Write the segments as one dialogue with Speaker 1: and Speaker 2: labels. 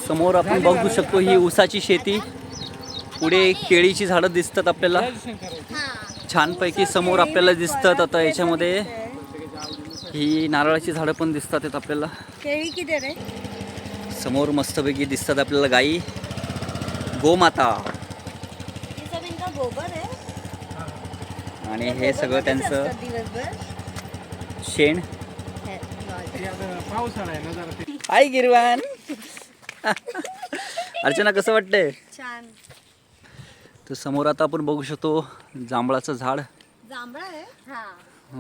Speaker 1: समोर आपण बघू शकतो ही ऊसाची शेती, पुढे केळीची झाडं दिसतात आपल्याला छानपैकी समोर आपल्याला दिसतात. आता याच्यामध्ये ही नारळाची झाडं पण दिसतात आपल्याला.
Speaker 2: केळी किती रे?
Speaker 1: समोर मस्तपैकी दिसतात आपल्याला गाई, गोमाता,
Speaker 2: गोबर आहे
Speaker 1: आणि हे सगळं त्यांचं
Speaker 2: दिवसभर
Speaker 1: शेण. हाय गिरवान. अर्चना कसं वाटतंय?
Speaker 2: छान.
Speaker 1: तर समोर आता आपण बघू शकतो जांभळाचं झाड,
Speaker 2: जांभळा आहे. हा,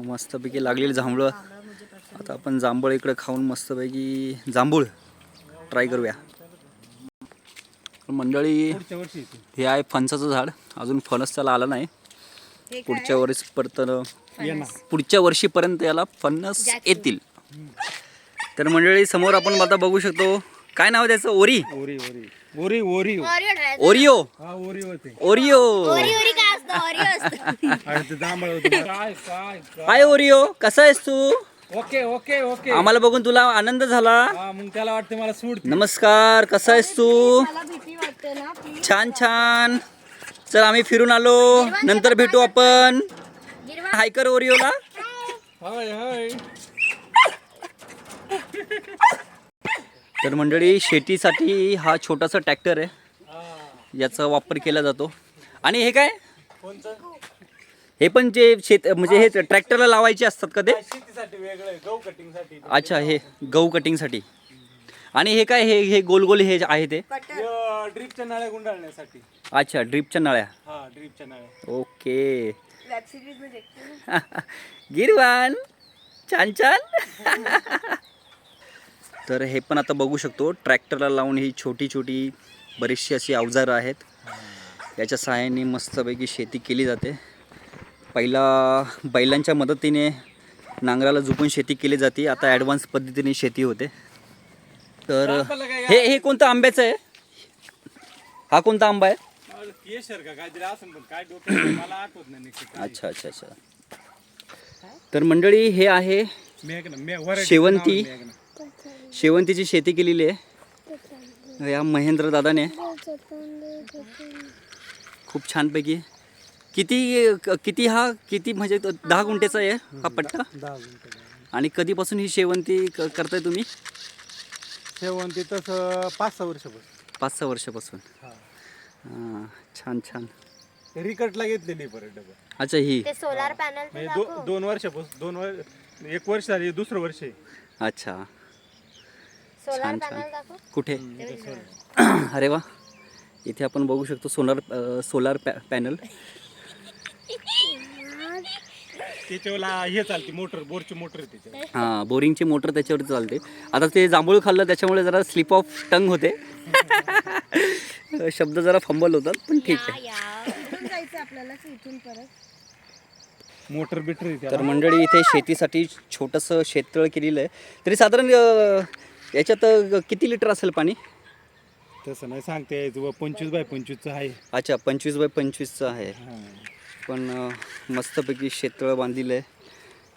Speaker 1: मस्तपैकी लागलेली जांभळं. आता आपण जांभळ इकडे खाऊन मस्तपैकी जांभूळ ट्राय करूया. मंडळी हे आहे फणसाचं झाड, अजून फणस त्याला आला नाही. पुढच्या वर्षीपर्यंत याला फणस येतील. तर मंडळी समोर आपण आता बघू शकतो, काय नाव त्याचं? ओरिओ. हाय ओरिओ, कसा आहेस तू?
Speaker 3: ओके.
Speaker 1: आम्हाला बघून तुला आनंद झाला?
Speaker 3: मग त्याला वाटतं मला सूट.
Speaker 1: नमस्कार, कसा आहेस तू?
Speaker 2: मला भीती वाटते ना.
Speaker 1: छान. चल आम्ही फिरून आलो, नंतर भेटू आपण. हाय कर ओरिओला.
Speaker 3: हाय.
Speaker 1: तर मंडळी शेतीसाठी हा छोटासा ट्रॅक्टर आहे, याचा वापर केला जातो. आणि हे काय? हे पण जे शेत म्हणजे हे ट्रॅक्टरला लावायचे असतात का ते?
Speaker 3: शेतीसाठी वेगळं आहे, गहू कटिंगसाठी.
Speaker 1: अच्छा, हे गहू कटिंगसाठी. आणि हे काय? हे गोल गोल हे आहे ते?
Speaker 3: ड्रिपच्या नळ्या गुंडाळण्यासाठी.
Speaker 1: अच्छा, ड्रिपच्या नळ्या.
Speaker 3: हा, ड्रिपच्या नळ्या.
Speaker 1: ओके.
Speaker 2: वेब सिरीज मध्ये
Speaker 1: गिरवान, छान. तर हे पण आता बघू शकतो ट्रॅक्टरला लावून ही छोटी बरीचशी अशी अवजारं आहेत. याच्या सहाय्याने मस्तपैकी शेती केली जाते. पहिला बैलांच्या मदतीने नांगराला झुकून शेती केली जाते, आता ॲडव्हान्स पद्धतीने शेती होते. तर हे कोणतं आंब्याचं आहे? हा कोणता आंबा आहे?
Speaker 3: केशर का काहीतरी असं, पण काय डोक्यात मला आठवत नाही नक्की.
Speaker 1: अच्छा. तर मंडळी हे आहे शेवंती. शेवंतीची शेती केलेली आहे या महेंद्र दादाने, खूप छानपैकी. किती म्हणजे 10 गुंठ्याचा आहे हा पट्टा?
Speaker 3: 10 गुंठे.
Speaker 1: आणि कधीपासून ही शेवंती करताय तुम्ही?
Speaker 3: शेवंती तसं 5-6 वर्षापासून.
Speaker 1: 5-6 वर्षापासून. हां, छान.
Speaker 3: रिकटला घेतलेली परत डबल.
Speaker 1: अच्छा, ही
Speaker 2: सोलार पॅनल
Speaker 3: म्हणजे 2 वर्षापासून 1 वर्ष झाली, दुसरं वर्ष आहे.
Speaker 1: अच्छा,
Speaker 2: सोलार
Speaker 1: छान.
Speaker 2: दाखव.
Speaker 1: कुठे? अरे वा, इथे आपण बघू शकतो सोलार पॅनल.
Speaker 3: त्याच्यावर हे चालते मोटर, बोरची मोटर आहे त्याच्यावर.
Speaker 1: हां, बोरिंगची मोटर त्याच्यावरती चालते. आता ते जांभूळ खाल्लं त्याच्यामुळे जरा स्लिप ऑफ टंग होते. शब्द जरा फंबल होतात, पण ठीक आहे.
Speaker 2: जायचं आपल्याला इथून परत.
Speaker 3: मोटर बिटर आहे
Speaker 1: तर
Speaker 3: त्याला.
Speaker 1: मंडळी इथे शेतीसाठी छोटंसं शेततळ केलेलं आहे. तरी साधारण याच्यात किती लिटर असेल पाणी?
Speaker 3: तसं नाही सांगते, 25x25 आहे.
Speaker 1: अच्छा, 25x25 आहे. पण मस्तपैकी शेततळं बांधलेलं आहे.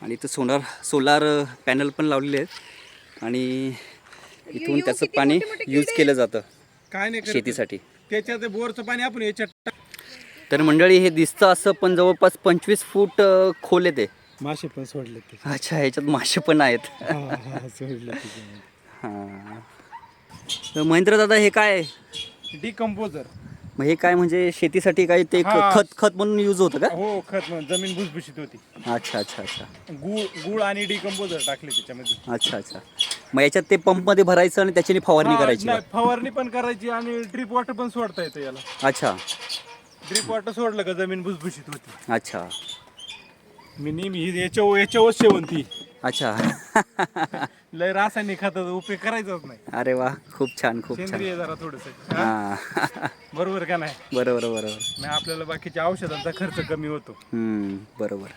Speaker 1: आणि इथं सोलार पॅनल पण लावलेले आहेत, आणि इथून त्याचं पाणी यूज केलं जातं
Speaker 3: काय नाही
Speaker 1: शेतीसाठी.
Speaker 3: त्याच्यात बोरचं पाणी आपण याच्यात.
Speaker 1: तर मंडळी हे दिसतं असं, पण जवळपास 25 फूट खोल आहे ते.
Speaker 3: मासे पण सोडले.
Speaker 1: अच्छा, ह्याच्यात मासे पण आहेत.
Speaker 3: सोडले.
Speaker 1: हां. तर महेंद्र दादा हे काय?
Speaker 3: डिकम्पोजर.
Speaker 1: मग हे काय म्हणजे शेतीसाठी काय ते खत म्हणून यूज होतं का?
Speaker 3: हो, खत म्हणून जमीन भुसभुशीत होती.
Speaker 1: अच्छा.
Speaker 3: गुळ आणि डिकम्पोजर टाकले त्याच्यामध्ये.
Speaker 1: अच्छा. मग याच्यात ते पंपमध्ये भरायचं आणि त्याच्याने फवारणी करायची का?
Speaker 3: फवारणी पण करायची आणि ड्रिप वॉटर पण सोडता येतं याला.
Speaker 1: अच्छा.
Speaker 3: ड्रिप वॉटर सोडलं का जमीन भुसभुशीत होती.
Speaker 1: अच्छा.
Speaker 3: मी नेहमी याच्यावर शेवंती.
Speaker 1: अच्छा.
Speaker 3: लय रासायनिक खताचा उपयोग करायचाच नाही.
Speaker 1: अरे वा, खूप छान.
Speaker 3: सेंद्रिय जरा थोडंसं.
Speaker 1: हां.
Speaker 3: बरोबर का नाही?
Speaker 1: बरोबर.
Speaker 3: नाही, आपल्याला बाकीच्या औषधांचा खर्च कमी होतो.
Speaker 1: बरोबर.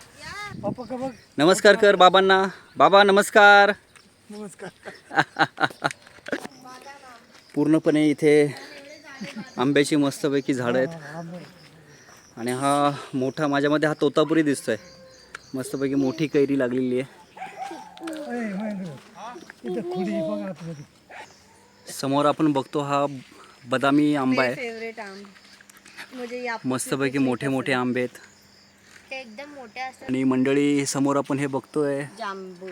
Speaker 3: पप्पा का बघ.
Speaker 1: नमस्कार कर बाबांना. बाबा नमस्कार. पूर्णपणे इथे आंब्याची मस्तपैकी झाडं आहेत. आणि हा मोठा, माझ्यामध्ये हा तोतापुरी दिसतोय. मस्तपैकी मोठी कैरी लागलेली आहे. समोर आपण बघतो हा बदामी आंबा आहे.
Speaker 2: फेवरेट आम मुझे या
Speaker 1: मस्तपैकी मोठे मोठे आंबे आहेत.
Speaker 2: ते एकदम मोठे असतात.
Speaker 1: आणि मंडळी समोर आपण हे बघतोय
Speaker 2: जांभूळ.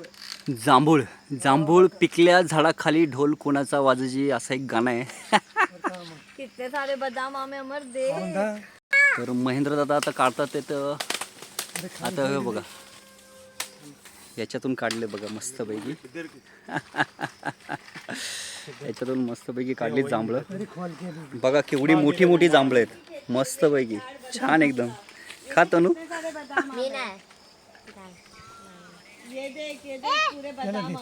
Speaker 1: जांभूळ. जांभूळ पिकल्या झाडाखाली ढोल कोणाचा वाजजी असं एक गाणं आहे.
Speaker 2: कितने सारे बदाम आमे अमर दे.
Speaker 1: तर महेंद्र दादा आता काढतात ते तर आता हे बघा याच्यातून काढले बघा मस्तपैकी. याच्यातून मस्तपैकी काढली जांभळं. बघा केवढी मोठी मोठी जांभळं आहेत मस्तपैकी छान एकदम. खा तनू.
Speaker 2: मी नाही. ये देख पूरे बदाम.